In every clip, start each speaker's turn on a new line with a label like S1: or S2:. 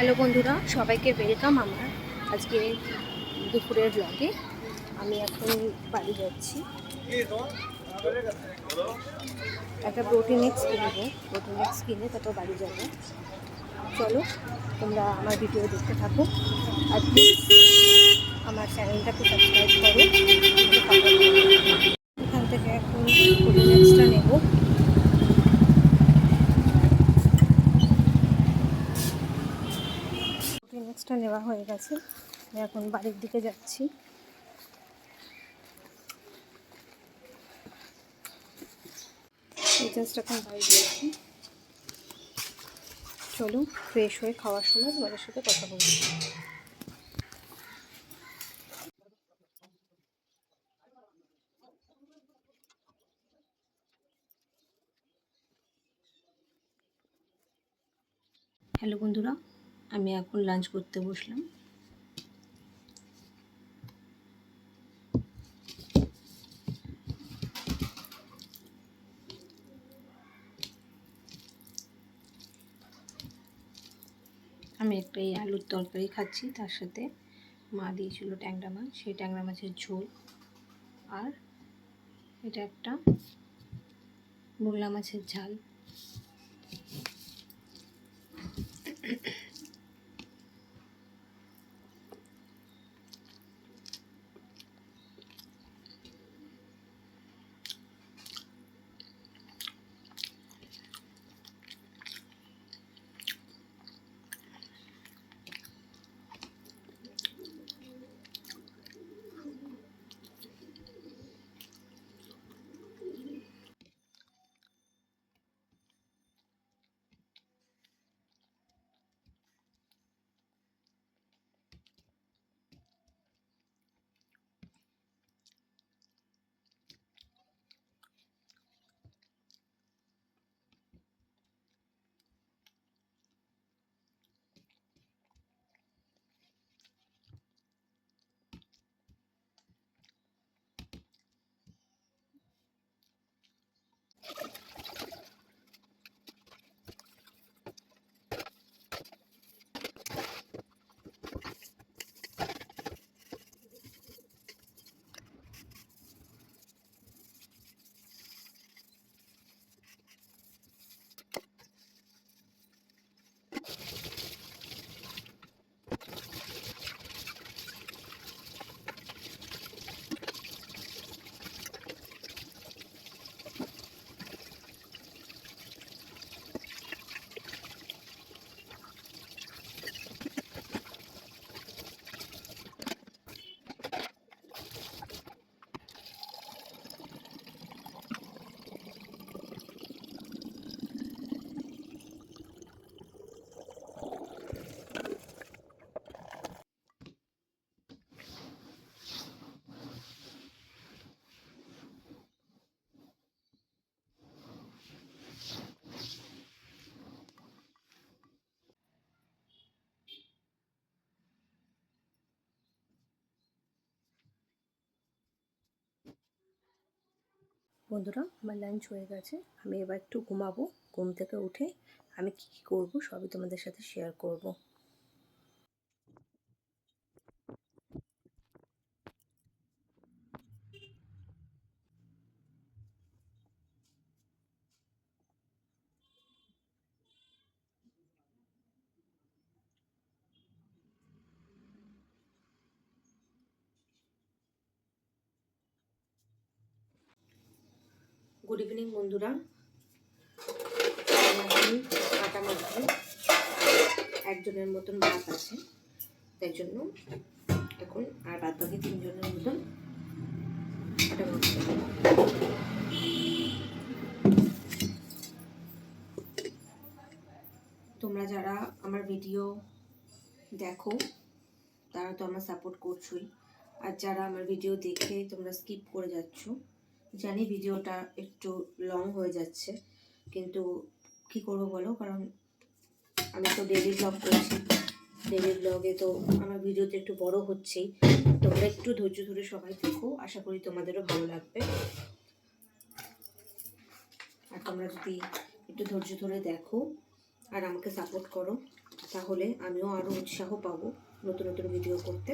S1: Hello বন্ধুরা, সবাইকে welcome আমার আজকে দুপুরের ব্লগে। আমি এখন বাড়ি যাচ্ছি, একটা প্রোটিন এক্স কিনবো। প্রোটিন এক্স কিনে তারপর বাড়ি যাবো। চলো তোমরা আমার ভিডিও দেখতে থাকো, আর প্লিজ আমার চ্যানেলটাকে সাবস্ক্রাইব করো। এখান থেকে এখন প্রোটিন এক্সটা নেবো। প্রোটিন এক্সটা নেওয়া হয়ে গেছে, আমি এখন বাড়ির দিকে যাচ্ছি। জাস্ট এখন বাড়ি যাচ্ছি। চলো ফ্রেশ হয়ে খাওয়ার সময় তোমাদের সাথে কথা বলছি। হ্যালো বন্ধুরা, আমি এখন লাঞ্চ করতে বসলাম। আমি একটা এই আলুর তরকারি খাচ্ছি, তার সাথে মা দিয়েছিল ট্যাংরা মাছ, সেই ট্যাংরা মাছের ঝোল, আর এটা একটা মোগলা মাছের ঝাল। বন্ধুরা, আমার লাঞ্চ হয়ে গেছে, আমি এবার একটু ঘুমাবো। ঘুম থেকে উঠে আমি কী কী করবো সবই তোমাদের সাথে শেয়ার করব। গুড ইভিনিং বন্ধুরা, আটা মধ্যে একজনের মতন ভাত আছে, তাই জন্য এখন আর বাদ বাকি তিনজনের মতন আটা মাখতে হবে। তোমরা যারা আমার ভিডিও দেখো তারা তো আমার সাপোর্ট করছোই, আর যারা আমার ভিডিও দেখে তোমরা স্কিপ করে যাচ্ছ, জানি ভিডিওটা একটু লং হয়ে যাচ্ছে, কিন্তু কি করবো বলো, কারণ আমি তো ডেইলি ব্লগ করছি। ডেইলি ব্লগে তো আমার ভিডিওতে একটু বড় হচ্ছেই। তোমরা একটু ধৈর্য ধরে সবাই দেখো, আশা করি তোমাদেরও ভালো লাগবে। আর তোমরা যদি একটু ধৈর্য ধরে দেখো আর আমাকে সাপোর্ট করো, তাহলে আমিও আরও উৎসাহ পাবো নতুন নতুন ভিডিও করতে।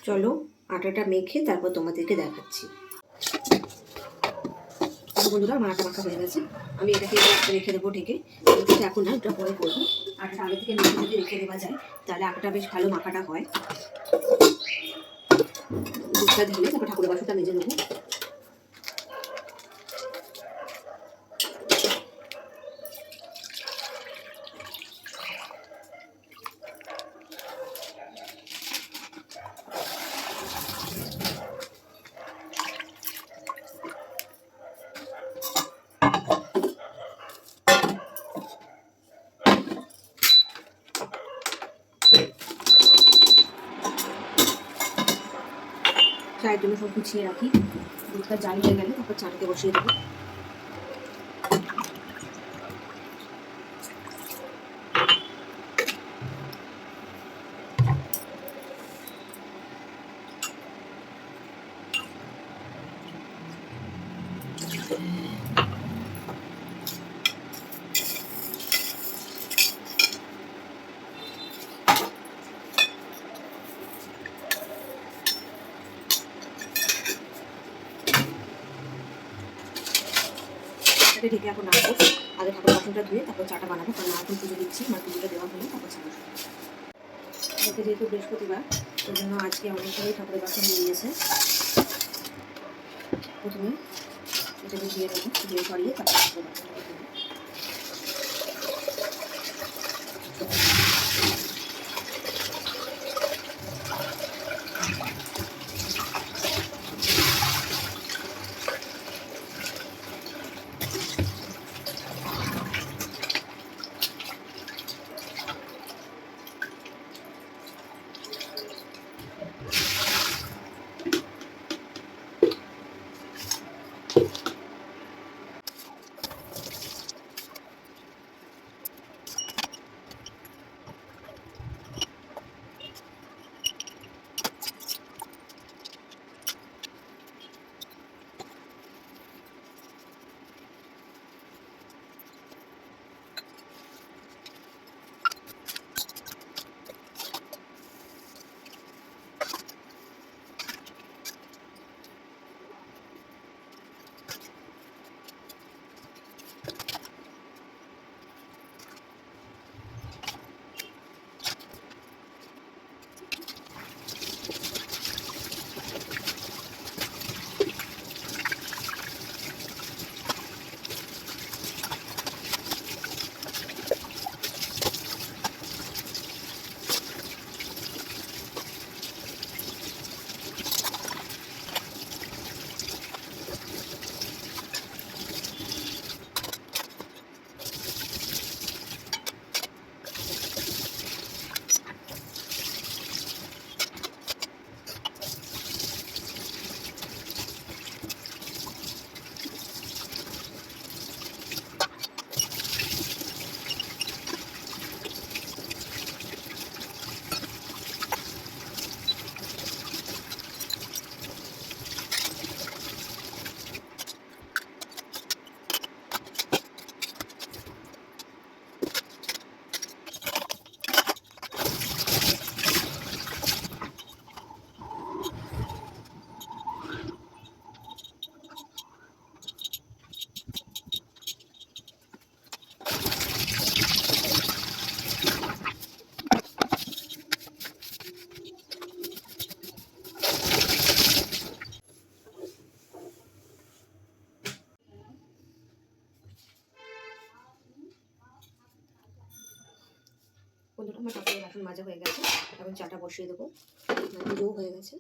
S1: চলো আটাটা মেখে তারপর তোমাদেরকে দেখাচ্ছি। বন্ধুরা আমার আটা মাখা হয়ে গেছে, আমি এটাকে রেখে দেবো ঢেকে। কিন্তু এখন না, ওটা পরে করবো। আটাটা আগে থেকে মেখে যদি রেখে দেওয়া যায় তাহলে আটাটা বেশ ভালো মাখাটা হয়। দুধটা ঢেলে তারপর ঠাকুরের বাসনটা মেজে নেবো। চায়ের জন্য সব গুছিয়ে রাখি। দুধটা জাল হয়ে গেলে তারপর চাটাকে বসিয়ে দেবো। চাটা ঢেকে এখন রাখবো। আগে ঠাকুর বাসনটা ধুয়ে তারপর চাটা বানাবো, কারণ এখন পুজো দিচ্ছি। আমার পুজোটা দেওয়া হলে তারপর চা বসবো। আজকে যেহেতু বৃহস্পতিবার, ওই জন্য আজকে অনেকগুলোই ঠাকুরের বাসন নিয়েছে। প্রথমে এটাকে দিয়ে দেবো, দিয়ে সরিয়ে তারপর ঠাকুরের বাসনটাকে দেবো। বন্ধুরা আমার ঠাকুরের বাসন মাজা হয়ে গেছে, এখন চাটা বসিয়ে দেবো। পুজোও হয়ে গেছে।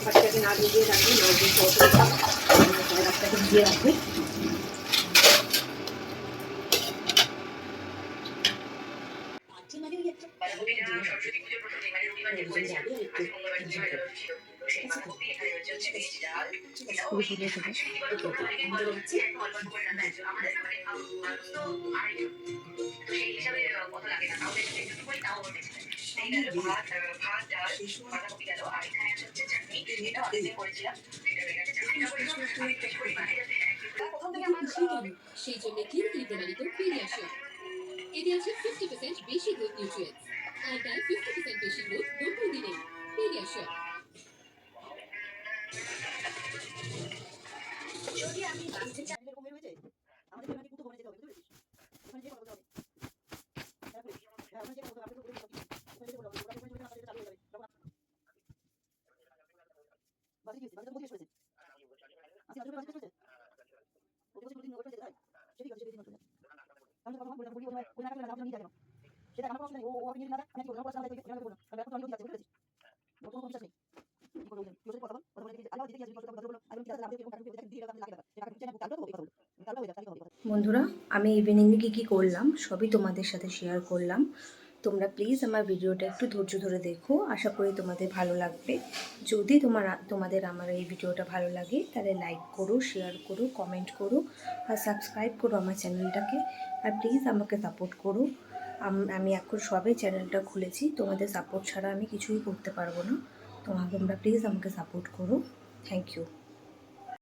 S1: বাচ্চাকে না ভিজিয়ে রাখবে, বাচ্চাকে ভিজিয়ে রাখবে।
S2: সেই জন্য কিনতে প্রণালীতে পেডিয়াশিওর। এতে আছে 50% বেশি গ্রোথ নিউট্রিয়েন্টস আর দেয় 50% বেশি গ্রোথ 90 দিনে। পেডিয়াশিওর। যদি আমি বাঁচতে চাই এরকম হয়েছে আমাদের মানে কুতো করে যেতে হবে, বুঝতে পেরেছিস? ওখানে যে কথা বলতে হবে। হ্যাঁ, ওখানে যে কথা বলতে হবে, ওখানে যে কথা বলতে হবে, ওখানে যে কথা বলতে হবে, ওখানে চালু হয়ে যাবে। বাসে গিয়েছি, বাসে তো বসে পড়েছে। আসি আসলে বাসে চলছে। ওকে বসে দিন ওটা যেতে হয়। সেটাই কাজ সেটাই চলছে। আমি কথা বলতে বলি ওই না করে না নিয়ে যাবে। সেটা আমার কথা নেই, ও আপনি নিয়ে না আমি কি বলবো, আমার কথা বলতে আমি এখন আমি যাচ্ছি, বুঝতে পেরেছিস? ওর কোনো বিশ্বাস নেই। কি করব জানি? তোর সাথে কথা বল দেখি আলো দিতে গিয়ে কথা বলবো। আমি কি তাহলে আমাকে এরকম কাটুকে দেখেন দিয়ে আমি লাগে না। এটা কাটুকে না কাটলো তো এই কথা বলবো। কাটলো হয়ে যাবে, তাই হবে।
S1: বন্ধুরা, আমি ইভিনিংয়ে কী কী করলাম সবই তোমাদের সাথে শেয়ার করলাম। তোমরা প্লিজ আমার ভিডিওটা একটু ধৈর্য ধরে দেখো, আশা করি তোমাদের ভালো লাগবে। যদি তোমাদের আমার এই ভিডিওটা ভালো লাগে তাহলে লাইক করো, শেয়ার করো, কমেন্ট করো আর সাবস্ক্রাইব করো আমার চ্যানেলটাকে। আর প্লিজ আমাকে সাপোর্ট করো। আমি এখন সবে চ্যানেলটা খুলেছি, তোমাদের সাপোর্ট ছাড়া আমি কিছুই করতে পারবো না। তোমরা প্লিজ আমাকে সাপোর্ট করো। Thank you.